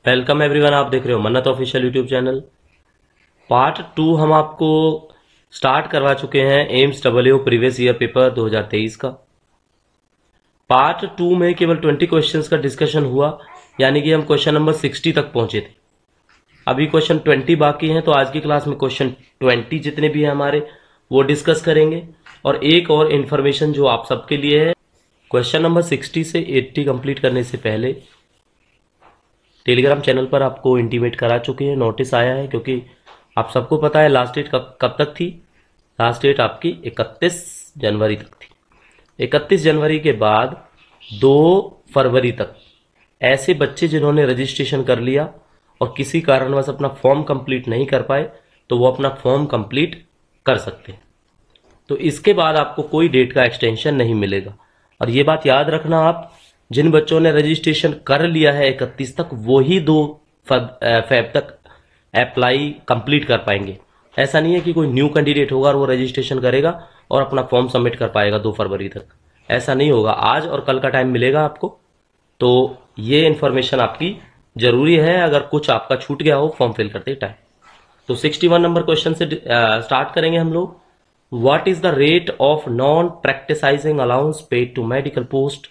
Welcome everyone, आप देख रहे हो मन्नत ऑफिशियल यूट्यूब चैनल। पार्ट 2 हम आपको स्टार्ट करवा चुके हैं AIIMS W previous year paper 2023 का। पार्ट 2 में केवल 20 क्वेश्चंस का डिस्कशन हुआ, यानी कि हम क्वेश्चन नंबर 60 तक पहुंचे थे। अभी क्वेश्चन 20 बाकी हैं, तो आज की क्लास में क्वेश्चन 20 जितने भी हैं हमारे वो डिस्कस करेंगे। और एक और इन्फॉर्मेशन जो आप सबके लिए है, क्वेश्चन नंबर 60 से 80 कंप्लीट करने से पहले टेलीग्राम चैनल पर आपको इंटीमेट करा चुके हैं, नोटिस आया है, क्योंकि आप सबको पता है लास्ट डेट कब तक थी। लास्ट डेट आपकी 31 जनवरी तक थी। 31 जनवरी के बाद 2 फरवरी तक ऐसे बच्चे जिन्होंने रजिस्ट्रेशन कर लिया और किसी कारणवश अपना फॉर्म कंप्लीट नहीं कर पाए, तो वो अपना फॉर्म कंप्लीट कर सकते हैं। तो इसके बाद आपको कोई डेट का एक्सटेंशन नहीं मिलेगा। और ये बात याद रखना, आप जिन बच्चों ने रजिस्ट्रेशन कर लिया है 31 तक, वो ही 2 फेब तक अप्लाई कंप्लीट कर पाएंगे। ऐसा नहीं है कि कोई न्यू कैंडिडेट होगा और वो रजिस्ट्रेशन करेगा और अपना फॉर्म सबमिट कर पाएगा 2 फरवरी तक। ऐसा नहीं होगा। आज और कल का टाइम मिलेगा आपको, तो ये इन्फॉर्मेशन आपकी जरूरी है अगर कुछ आपका छूट गया हो फॉर्म फिल करते टाइम। तो 61 नंबर क्वेश्चन से स्टार्ट करेंगे हम लोग। What is the rate of non-practicing allowance paid to medical post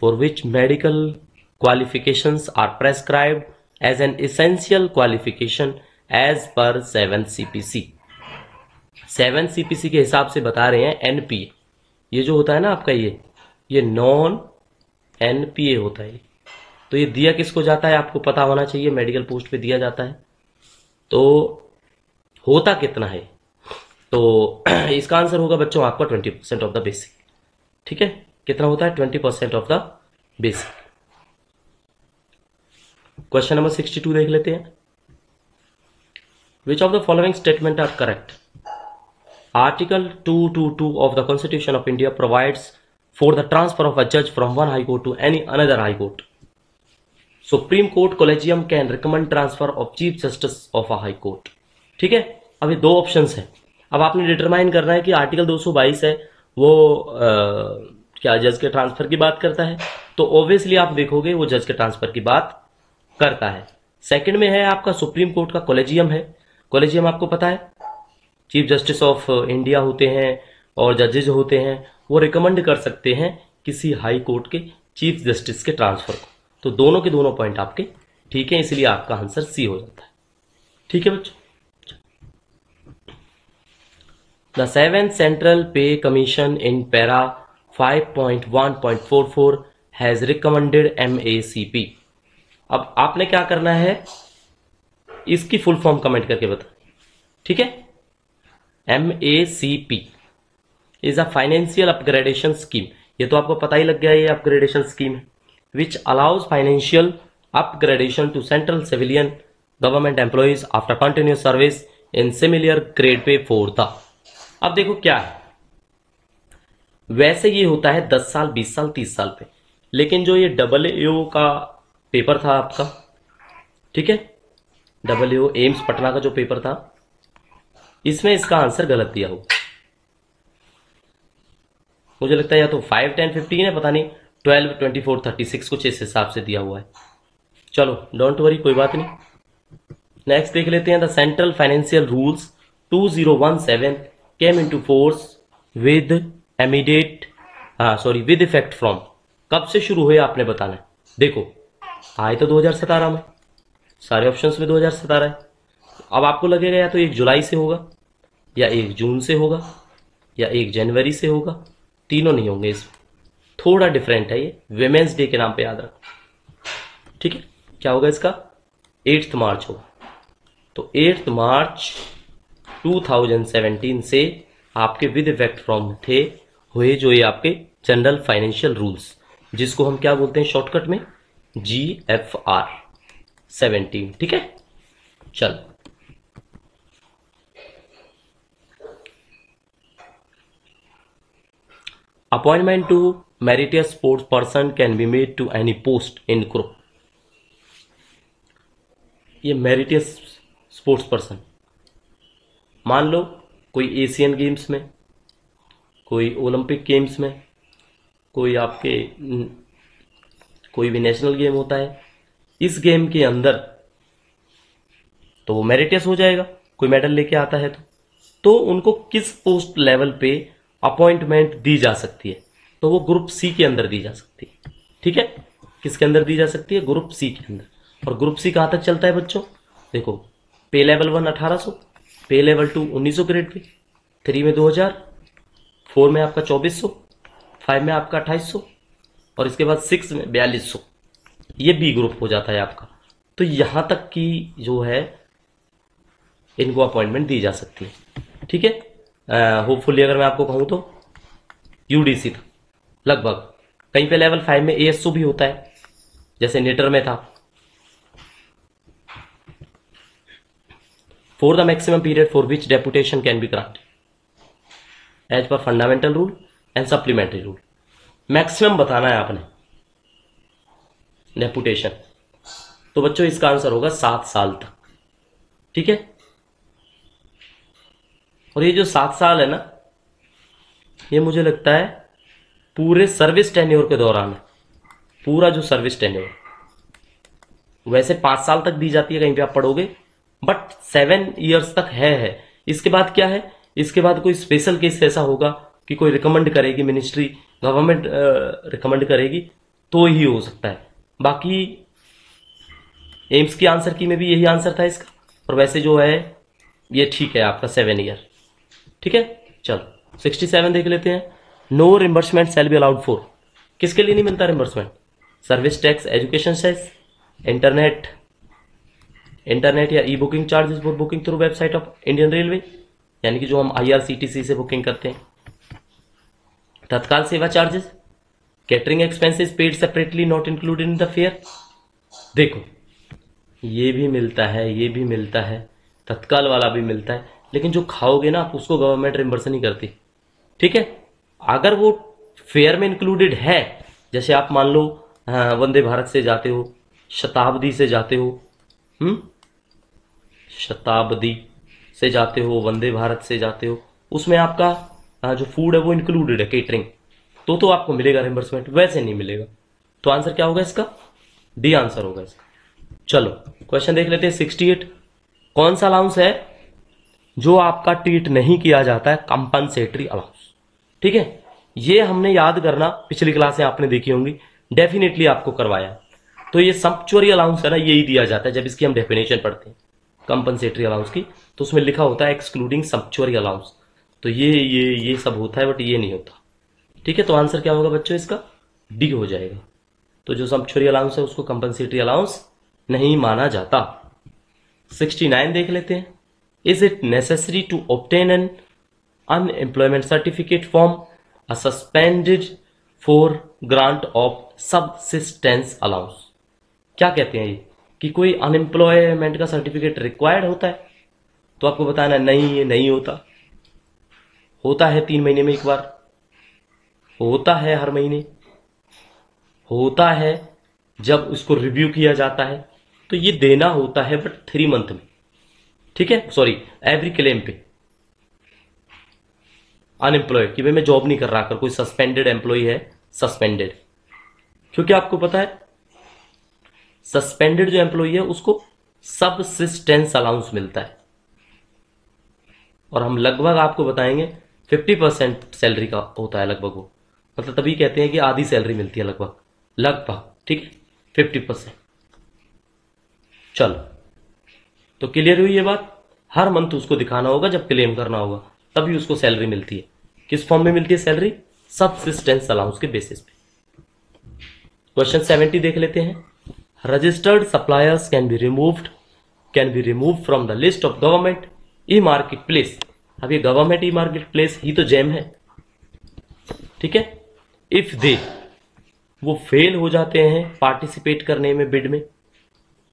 for which medical qualifications are prescribed as an essential qualification as per 7 CPC? 7 CPC के हिसाब से बता रहे हैं NPA। ये जो होता है ना आपका, ये नॉन NPA होता है। तो ये दिया किसको जाता है आपको पता होना चाहिए, मेडिकल पोस्ट पे दिया जाता है। तो होता कितना है, तो इसका आंसर होगा बच्चों आपका 20% ऑफ द बेसिक। ठीक है, कितना होता है? 20% of the basic. Question number 62 देख लेते हैं। Which of the following statement are correct? Article 222 of the constitution of India provides for the transfer of a जज from one high court to any another high court. Supreme court collegium can recommend transfer of chief justice of a high court. ठीक है, अभी 2 options हैं। अब आपने determine करना है कि आर्टिकल 222 है वो क्या जज के ट्रांसफर की बात करता है, तो ऑब्वियसली आप देखोगे वो जज के ट्रांसफर की बात करता है। सेकंड में है आपका सुप्रीम कोर्ट का कॉलेजियम है। कॉलेजियम आपको पता है चीफ जस्टिस ऑफ इंडिया होते हैं और जजेज होते हैं, वो रिकमेंड कर सकते हैं किसी हाई कोर्ट के चीफ जस्टिस के ट्रांसफर को। तो दोनों के दोनों पॉइंट आपके ठीक है, इसलिए आपका आंसर सी हो जाता है। ठीक है बच्चों। The 7th Central Pay Commission in para 5.1.44 has recommended MACP। अब आपने क्या करना है, इसकी फुल फॉर्म कमेंट करके बता। ठीक है, MACP is a financial upgradation scheme. ये तो आपको पता ही लग गया, ये अपग्रेडेशन स्कीम है which allows financial upgradation to central civilian government employees after continuous service in similar grade pay for the. अब देखो क्या है, वैसे ये होता है 10 साल 20 साल 30 साल पे, लेकिन जो ये AAO का पेपर था आपका, ठीक है, AAO एम्स पटना का जो पेपर था, इसमें इसका आंसर गलत दिया हुआ। मुझे लगता है या तो 5, 10, 15 है, पता नहीं 12, 24, 36 कुछ इस हिसाब से दिया हुआ है। चलो डोंट वरी, कोई बात नहीं। नेक्स्ट देख लेते हैं। The central financial rules 2017 came into force with immediate with effect from. कब से शुरू हुए आपने बताना है। देखो आए तो 2017 में, सारे ऑप्शंस में 2017 है। अब आपको लगेगा या तो 1 जुलाई से होगा, या 1 जून से होगा, या 1 जनवरी से होगा। तीनों नहीं होंगे, इसमें थोड़ा डिफरेंट है। ये विमेंस डे के नाम पे याद रखो। ठीक है, क्या होगा इसका? 8 मार्च होगा। तो 8 मार्च 2017 से आपके विद इफेक्ट फ्रॉम थे हुए जो ये आपके जनरल फाइनेंशियल रूल्स, जिसको हम क्या बोलते हैं शॉर्टकट में, GFR 17। ठीक है, चल appointment to meritorious sports person can be made to any post in group. ये मेरिटियस स्पोर्ट्स पर्सन, मान लो कोई एशियन गेम्स में, कोई ओलंपिक गेम्स में, कोई आपके कोई भी नेशनल गेम होता है, इस गेम के अंदर तो वो मेरिटियस हो जाएगा, कोई मेडल लेके आता है तो उनको किस पोस्ट लेवल पे अपॉइंटमेंट दी जा सकती है, तो वो ग्रुप सी के अंदर दी जा सकती है। ठीक है, किसके अंदर दी जा सकती है? ग्रुप सी के अंदर। और ग्रुप सी कहां तक चलता है बच्चों? देखो, पे लेवल 1 1800, पे लेवल 2 1900 ग्रेड पे, 3 में 2000, 4 में आपका 2400, 5 में आपका 2800 और इसके बाद 6 में 4200। ये बी ग्रुप हो जाता है आपका। तो यहां तक की जो है इनको अपॉइंटमेंट दी जा सकती है। ठीक है, होपफुली अगर मैं आपको कहूं तो यूडीसी था लगभग। कहीं पे लेवल 5 में एएसओ भी होता है, जैसे नेटर में था। For the maximum period for which deputation can be granted as per fundamental rule and supplementary rule. Maximum बताना है आपने डेपुटेशन, तो बच्चों इसका आंसर होगा 7 साल तक। ठीक है, और ये जो 7 साल है ना, ये मुझे लगता है पूरे सर्विस टेन्योर के दौरान है, पूरा जो सर्विस टेन्योर। वैसे 5 साल तक दी जाती है कहीं पे आप पढ़ोगे, बट 7 ईयर्स तक है। इसके बाद क्या है? इसके बाद कोई स्पेशल केस ऐसा होगा कि कोई रिकमेंड करेगी, मिनिस्ट्री गवर्नमेंट रिकमेंड करेगी तो ही हो सकता है। बाकी एम्स की आंसर की में भी यही आंसर था इसका, और वैसे जो है ये ठीक है आपका 7 ईयर। ठीक है, चलो 67 देख लेते हैं। No reimbursement shall be allowed for, किसके लिए नहीं मिलता reimbursement? Service tax, education cess, internet या e booking charges for booking through website of Indian railway, यानी कि जो हम आईआरसीटीसी से बुकिंग करते हैं। तत्काल सेवा charges, catering expenses paid separately not included in the fair. देखो, ये भी मिलता है, ये भी मिलता है, तत्काल वाला भी मिलता है, लेकिन जो खाओगे ना आप उसको गवर्नमेंट रिम्बर्स नहीं करती। ठीक है, अगर वो फेयर में इंक्लूडेड है, जैसे आप मान लो वंदे भारत से जाते हो, शताब्दी से जाते हो, शताब्दी से जाते हो, वंदे भारत से जाते हो, उसमें आपका जो फूड है वो इंक्लूडेड है, केटरिंग, तो आपको मिलेगा रिम्बर्समेंट, वैसे नहीं मिलेगा। तो आंसर क्या होगा इसका? डी आंसर होगा इसका। चलो क्वेश्चन देख लेते हैं 68। कौन सा अलाउंस है जो आपका ट्रीट नहीं किया जाता है? Compensatory allowance. ठीक है, ये हमने याद करना, पिछली क्लासें आपने देखी होंगी, डेफिनेटली आपको करवाया। तो ये सब्चुअरी अलाउंस है ना, यही दिया जाता है जब इसकी हम डेफिनेशन पढ़ते हैं कंपनसेटरी अलाउंस की, तो उसमें लिखा होता है एक्सक्लूडिंग सब्चुअरी अलाउंस। तो ये सब होता है, बट ये नहीं होता। ठीक है, तो आंसर क्या होगा बच्चों इसका? डी हो जाएगा। तो जो सब्चुअरी अलाउंस है उसको कंपनसेटरी अलाउंस नहीं माना जाता। 69 देख लेते हैं। Is it necessary to obtain an unemployment certificate from a suspended for grant of subsistence allowance? क्या कहते हैं ये कि कोई अनएम्प्लॉयमेंट का सर्टिफिकेट रिक्वायर्ड होता है? तो आपको बताना नहीं, ये नहीं होता। होता है 3 महीने में एक बार, होता है हर महीने, होता है जब उसको रिव्यू किया जाता है, तो ये देना होता है बट 3 मंथ में। ठीक है, सॉरी, एवरी क्लेम पे। अनएम्प्लॉय कि भाई मैं जॉब नहीं कर रहा, अगर कोई सस्पेंडेड एम्प्लॉय है, सस्पेंडेड, क्योंकि आपको पता है सस्पेंडेड जो एम्प्लॉय है उसको सबसिस्टेंस अलाउंस मिलता है, और हम लगभग आपको बताएंगे 50% सैलरी का होता है लगभग वो, मतलब तभी कहते हैं कि आधी सैलरी मिलती है लगभग। ठीक है, 50%। चलो, तो क्लियर हुई ये बात। हर मंथ उसको दिखाना होगा जब क्लेम करना होगा, तभी उसको सैलरी मिलती है। किस फॉर्म में मिलती है सैलरी? सबसिस्टेंस अलाउंस के बेसिस पे। क्वेश्चन 70 देख लेते हैं। Registered suppliers can be removed from the list of government e market place. अब ये गवर्नमेंट ई मार्केट प्लेस ही तो जेम है। ठीक है, इफ दे वो फेल हो जाते हैं पार्टिसिपेट करने में बिड में,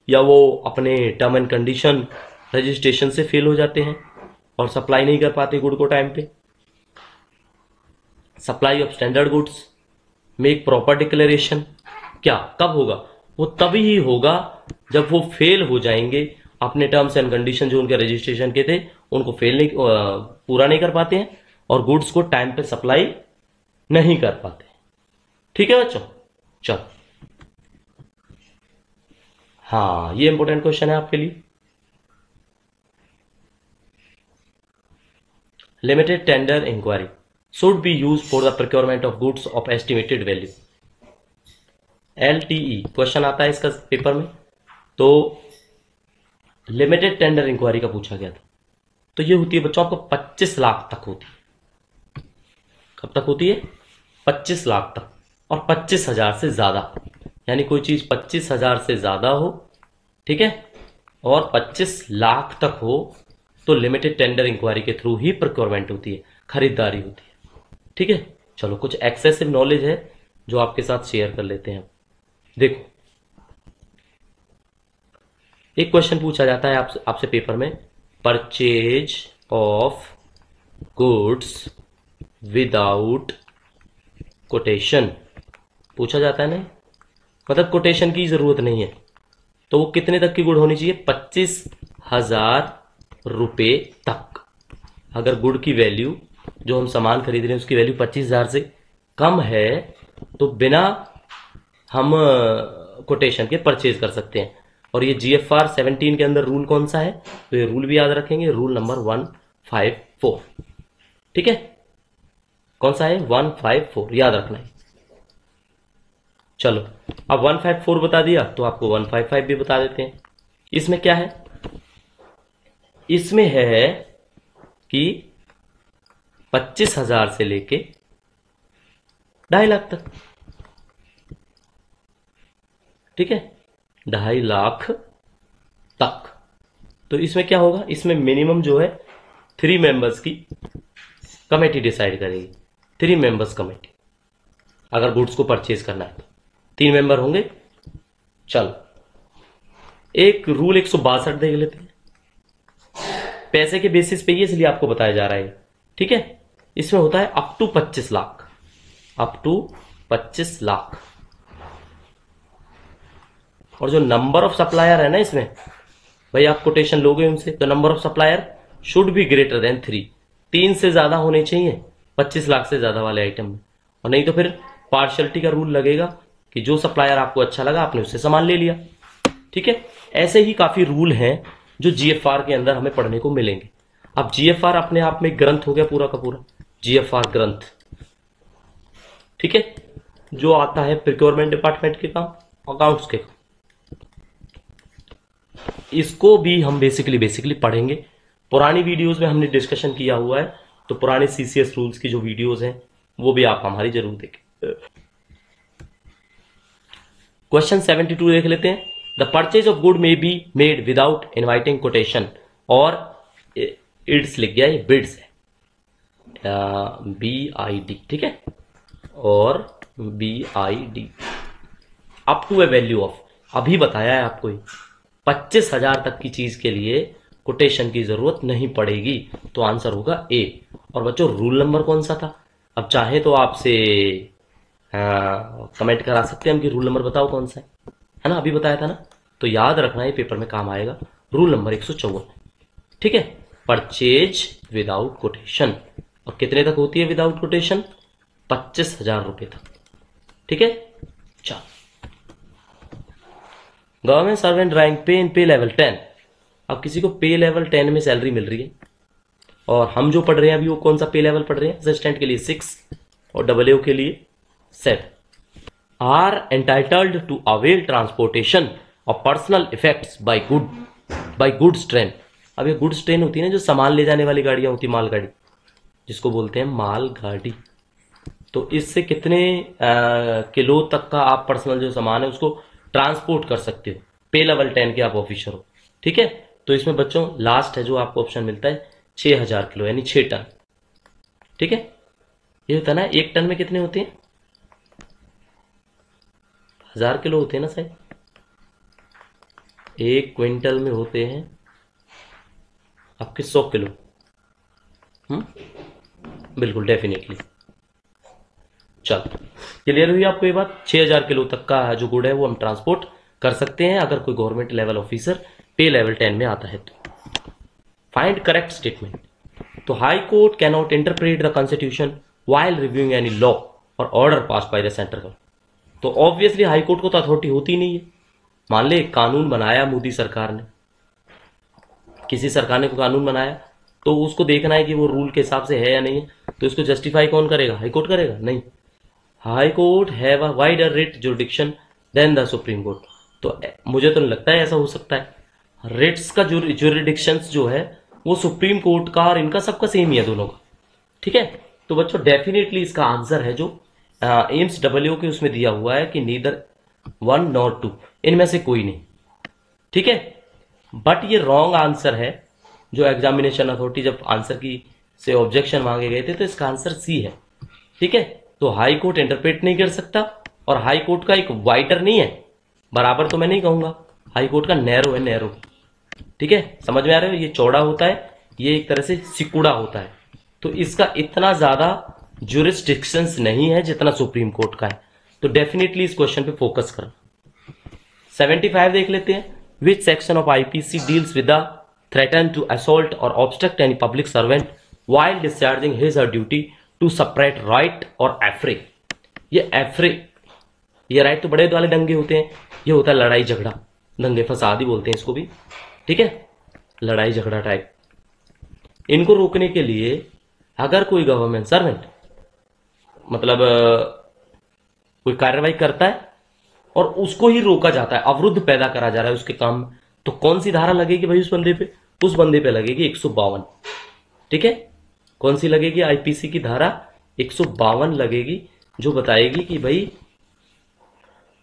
या वो अपने टर्म एंड कंडीशन रजिस्ट्रेशन से फेल हो जाते हैं और सप्लाई नहीं कर पाते गुड को टाइम पे। Supply of standard goods, make proper declaration. क्या कब होगा? वो तभी ही होगा जब वो फेल हो जाएंगे, अपने टर्म्स एंड कंडीशन जो उनके रजिस्ट्रेशन के थे उनको पूरा नहीं कर पाते हैं, और गुड्स को टाइम पे सप्लाई नहीं कर पाते। ठीक है बच्चों, चलो हाँ, ये इंपॉर्टेंट क्वेश्चन है आपके लिए। Limited tender enquiry should be use for the procurement of goods of estimated value. LTE question आता है इसका पेपर में। तो लिमिटेड टेंडर इंक्वायरी का पूछा गया था। तो ये होती है बच्चों आपको 25 लाख तक होती है। कब तक होती है? 25 लाख तक। और 25,000 से ज्यादा, यानी कोई चीज 25,000 से ज्यादा हो, ठीक है, और 25 लाख तक हो, तो लिमिटेड टेंडर इंक्वायरी के थ्रू ही प्रोक्योरमेंट होती है, खरीदारी होती है। ठीक है, चलो कुछ एक्सेसिव नॉलेज है जो आपके साथ शेयर कर लेते हैं। देखो, एक क्वेश्चन पूछा जाता है आपसे पेपर में, purchase of goods without quotation पूछा जाता है। नहीं, मतलब कोटेशन की जरूरत नहीं है, तो वो कितने तक की गुड़ होनी चाहिए? 25,000 रुपए तक। अगर गुड़ की वैल्यू, जो हम सामान खरीद रहे हैं उसकी वैल्यू 25,000 से कम है, तो बिना हम कोटेशन के परचेज कर सकते हैं। और ये GFR 17 के अंदर रूल कौन सा है? तो ये रूल भी याद रखेंगे, रूल नंबर 154। ठीक है, कौन सा है? 154, याद रखना है। चलो, अब 154 बता दिया तो आपको 155 भी बता देते हैं। इसमें क्या है? इसमें है कि 25,000 से लेके 2.5 लाख तक। ठीक है, 2.5 लाख तक। तो इसमें क्या होगा? इसमें मिनिमम जो है 3 मेंबर्स की कमेटी डिसाइड करेगी। 3 मेंबर्स कमेटी, अगर गुड्स को परचेज करना है तो 3 मेंबर होंगे। चलो, एक रूल 162 देख लेते हैं। पैसे के बेसिस पे ही, इसलिए आपको बताया जा रहा है। ठीक है, इसमें होता है up to 25 lakh, up to 25 lakh. और जो नंबर ऑफ सप्लायर है ना इसमें, भाई आप कोटेशन लोगे उनसे, तो number of supplier should be greater than 3। 3 से ज्यादा होने चाहिए 25 लाख से ज्यादा वाले आइटम में, और नहीं तो फिर पार्शलिटी का रूल लगेगा कि जो सप्लायर आपको अच्छा लगा आपने उससे सामान ले लिया। ठीक है, ऐसे ही काफी रूल हैं जो GFR के अंदर हमें पढ़ने को मिलेंगे। अब GFR अपने आप में ग्रंथ हो गया पूरा का पूरा, GFR ग्रंथ। ठीक है, जो आता है प्रोक्योरमेंट डिपार्टमेंट के काम, अकाउंट्स के काम। इसको भी हम बेसिकली पढ़ेंगे। पुरानी वीडियोस में हमने डिस्कशन किया हुआ है, तो पुराने CCS रूल्स की जो वीडियोस हैं वो भी आप हमारी जरूर देखें। क्वेश्चन 72 देख लेते हैं। The purchase of good may be made without inviting quotation, और इड्स लिख गया, ये बिड्स है, BID। ठीक है, और BID up to a value of, अभी बताया है आपको, 25,000 तक की चीज के लिए कोटेशन की जरूरत नहीं पड़ेगी। तो आंसर होगा A। और बच्चों, रूल नंबर कौन सा था? अब चाहे तो आपसे कमेंट करा सकते हैं हम कि रूल नंबर बताओ कौन सा है ना, अभी बताया था ना। तो याद रखना, ये पेपर में काम आएगा। Rule number 154। ठीक है, परचेज विदाउट कोटेशन, और कितने तक होती है विदाउट कोटेशन? 25,000 रुपए तक। ठीक है, चलो, गवर्नमेंट सर्वेंट रैंक पे इन पे लेवल 10। अब किसी को पे लेवल 10 में सैलरी मिल रही है, और हम जो पढ़ रहे हैं अभी वो कौन सा पे लेवल पढ़ रहे हैं? असिस्टेंट के लिए 6 और AA के लिए 7। Are entitled to avail transportation of personal effects by goods train. अब ये गुड्स ट्रेन होती है ना, जो सामान ले जाने वाली गाड़ियां होती है, मालगाड़ी, जिसको बोलते हैं मालगाड़ी। तो इससे कितने किलो तक का आप पर्सनल जो सामान है उसको ट्रांसपोर्ट कर सकते हो? पे लेवल 10 के आप ऑफिसर हो। ठीक है, तो इसमें बच्चों लास्ट है जो आपको ऑप्शन मिलता है 6,000 किलो, यानी 6 टन। ठीक है, ये होता है ना, 1 टन में कितने होते हैं? 1,000 किलो होते हैं ना शायद। 1 क्विंटल में होते हैं आपके 100 किलो। बिल्कुल, डेफिनेटली। चलो, क्लियर हुई आपको ये बात? 6,000 किलो तक का जो गुड है वो हम ट्रांसपोर्ट कर सकते हैं, अगर कोई government level officer pay level 10 में आता है तो। Find correct statement. तो high court can not interpret the constitution while reviewing any law और order pass by the central government. तो ऑब्वियसली हाई कोर्ट को तो अथॉरिटी होती नहीं है, मान ले एक कानून बनाया मोदी सरकार ने, किसी सरकार ने कोई कानून बनाया, तो उसको देखना है कि वो रूल के हिसाब से है या नहीं है, तो इसको जस्टिफाई कौन करेगा? हाई कोर्ट करेगा? नहीं, high court have a wider writ jurisdiction than the supreme court. तो मुझे तो नहीं लगता है ऐसा हो सकता है। रिट्स का जुरिडिक्शन जो है वो सुप्रीम कोर्ट का और इनका सबका सेम ही है दोनों का, ठीक है। तो बच्चों डेफिनेटली इसका आंसर है जो एम्स डब्ल्यू के उसमें दिया हुआ है कि नीदर वन नॉट टू, इनमें से कोई नहीं, ठीक है। बट ये रॉन्ग आंसर है। जो एग्जामिनेशन अथॉरिटी जब आंसर की से ऑब्जेक्शन मांगे गए थे तो इसका आंसर सी है, ठीक है। तो हाई कोर्ट इंटरप्रेट नहीं कर सकता, और हाई कोर्ट का एक वाइडर नहीं है, बराबर तो मैं नहीं कहूंगा, हाई कोर्ट का नैरो है, नैरो, ठीक है। समझ में आ रहे हो? ये चौड़ा होता है, ये एक तरह से सिकुड़ा होता है, तो इसका इतना ज्यादा जुरिस्डिक्शंस नहीं है जितना सुप्रीम कोर्ट का है। तो डेफिनेटली इस क्वेश्चन पे फोकस करो। 75 देख लेते हैं। Which section of IPC deals with the threaten to assault और obstruct any public servant while discharging his or duty to separate right और एफ्रे। ये एफ्रे, ये राइट तो बड़े वाले दंगे होते हैं, ये होता है लड़ाई झगड़ा, दंगे फसाद ही बोलते हैं इसको भी, ठीक है, लड़ाई झगड़ा टाइप। इनको रोकने के लिए अगर कोई गवर्नमेंट सर्वेंट मतलब कोई कार्रवाई करता है और उसको ही रोका जाता है, अवरुद्ध पैदा करा जा रहा है उसके काम में, तो कौन सी धारा लगेगी भाई उस बंदे पे? उस बंदे पे लगेगी 152, ठीक है। कौन सी लगेगी? आईपीसी की धारा 152 लगेगी, जो बताएगी कि भाई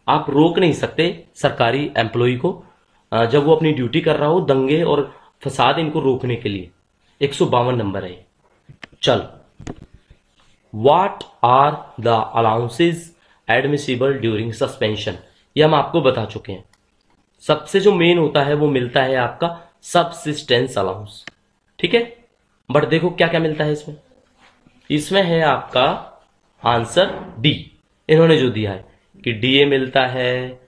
आप रोक नहीं सकते सरकारी एम्प्लॉय को जब वो अपनी ड्यूटी कर रहा हो, दंगे और फसाद इनको रोकने के लिए 152 नंबर है। चल, what are the allowances admissible during suspension, ये हम आपको बता चुके हैं। सबसे जो मेन होता है वो मिलता है आपका सबसिस्टेंस अलाउंस, ठीक है। बट देखो क्या क्या मिलता है इसमें। इसमें है आपका आंसर डी, इन्होंने जो दिया है कि डीए मिलता है,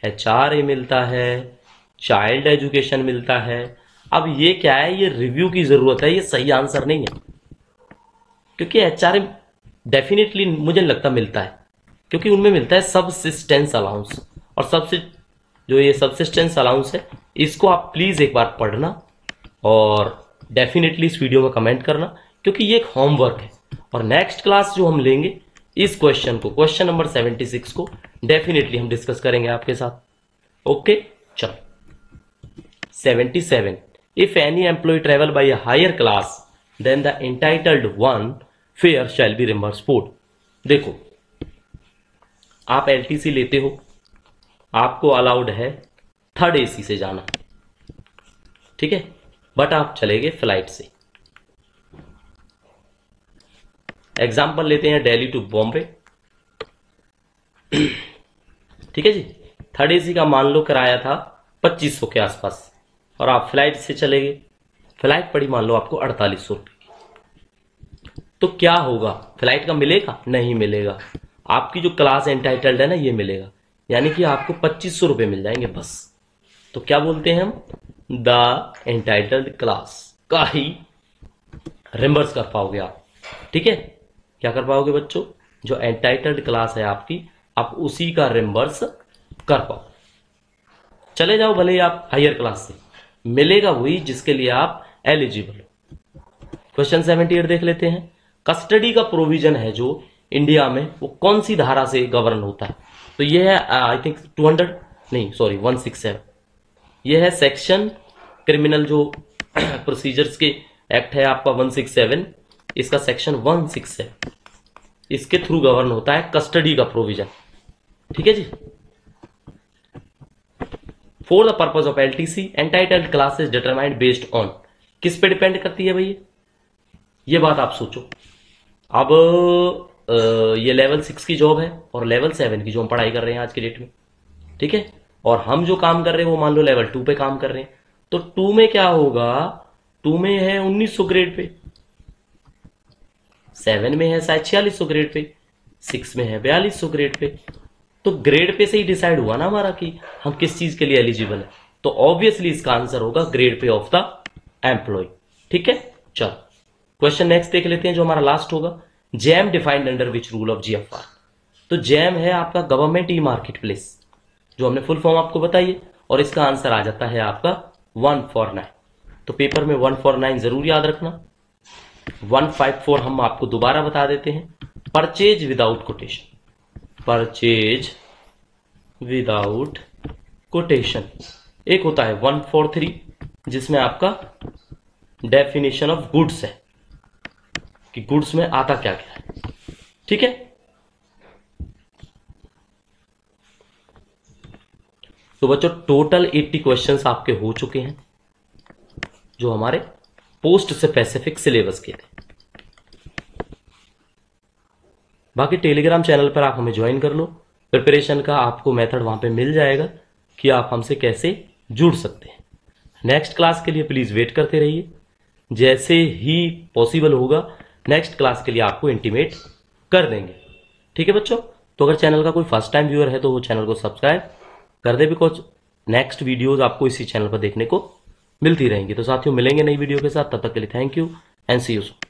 एचआरए मिलता है, चाइल्ड एजुकेशन मिलता है। अब ये क्या है, ये रिव्यू की जरूरत है, ये सही आंसर नहीं है, क्योंकि एचआरए डेफिनेटली मुझे लगता मिलता है, क्योंकि उनमें मिलता है सबसिस्टेंस अलाउंस, और सबसे जो ये सबसिस्टेंस अलाउंस है इसको आप प्लीज एक बार पढ़ना और डेफिनेटली इस वीडियो में कमेंट करना, क्योंकि ये एक होमवर्क है। और नेक्स्ट क्लास जो हम लेंगे इस क्वेश्चन को, क्वेश्चन नंबर 76 को डेफिनेटली हम डिस्कस करेंगे आपके साथ, ओके। चलो 77, if any employ travel by a higher class then the entitled one fare shall be reimbursed. देखो, आप एलटीसी लेते हो, आपको अलाउड है थर्ड एसी से जाना, ठीक है, बट आप चले गए फ्लाइट से। एग्जाम्पल लेते हैं दिल्ली टू बॉम्बे, ठीक है जी। थर्ड एसी का मान लो किराया था 2500 के आसपास, और आप फ्लाइट से चले गए, फ्लाइट पड़ी मान लो आपको 4800 रुपये की। तो क्या होगा? फ्लाइट का मिलेगा? नहीं मिलेगा। आपकी जो क्लास एंटाइटल्ड है ना, ये मिलेगा, यानी कि आपको 2500 रुपये मिल जाएंगे बस। तो क्या बोलते हैं हम? द एंटाइटल्ड क्लास का ही रिम्बर्स कर पाओगे आप, ठीक है। क्या कर पाओगे बच्चों? जो एंटाइटल्ड क्लास है आपकी, आप उसी का रिम्बर्स कर पाओ। चले जाओ भले ही आप हायर क्लास से, मिलेगा वही जिसके लिए आप एलिजिबल हो। क्वेश्चन 78 देख लेते हैं। कस्टडी का प्रोविजन है जो इंडिया में, वो कौन सी धारा से गवर्न होता है? तो ये है आई थिंक 167, ये है सेक्शन क्रिमिनल जो प्रोसीजर्स के एक्ट है आपका 167, इसका सेक्शन 167, इसके थ्रू गवर्न होता है कस्टडी का प्रोविजन, ठीक है जी। For the purpose of LTC entitled class is determined based on, किस पे डिपेंड करती है भैया? ये बात आप सोचो। अब ये लेवल 6 की जॉब है और लेवल 7 की जो हम पढ़ाई कर रहे हैं आज के डेट में, ठीक है, और हम जो काम कर रहे हैं वो मान लो लेवल 2 पे काम कर रहे हैं। तो 2 में क्या होगा? 2 में है 1900 ग्रेड पे, 7 में है शायद 4600 ग्रेड पे, 6 में है 4200 ग्रेड पे। तो ग्रेड पे से ही डिसाइड हुआ ना हमारा कि हम किस चीज के लिए एलिजिबल है। तो ऑब्वियसली इसका आंसर होगा grade pay of the employ, ठीक है। चलो क्वेश्चन नेक्स्ट देख लेते हैं जो हमारा लास्ट होगा। Jam defined under which rule of GFR? तो जैम है आपका गवर्नमेंट ई मार्केट प्लेस, जो हमने फुल फॉर्म आपको बताई है, और इसका आंसर आ जाता है आपका 149। तो पेपर में 149 जरूर याद रखना। 154 हम आपको दोबारा बता देते हैं, purchase without quotation. Purchase without quotation. एक होता है 143 जिसमें आपका डेफिनेशन ऑफ गुड्स है कि गुड्स में आता क्या क्या है। ठीक है, तो बच्चों टोटल 80 क्वेश्चंस आपके हो चुके हैं जो हमारे पोस्ट स्पेसिफिक सिलेबस के थे। बाकी टेलीग्राम चैनल पर आप हमें ज्वाइन कर लो, प्रिपरेशन का आपको मेथड वहां पे मिल जाएगा कि आप हमसे कैसे जुड़ सकते हैं। नेक्स्ट क्लास के लिए प्लीज वेट करते रहिए, जैसे ही पॉसिबल होगा नेक्स्ट क्लास के लिए आपको इंटीमेट कर देंगे। ठीक है बच्चों, तो अगर चैनल का कोई फर्स्ट टाइम व्यूअर है तो वो चैनल को सब्सक्राइब कर दे, बिकॉज नेक्स्ट वीडियोज आपको इसी चैनल पर देखने को मिलती रहेंगी। तो साथियों मिलेंगे नई वीडियो के साथ, तब तक के लिए thank you and see you soon.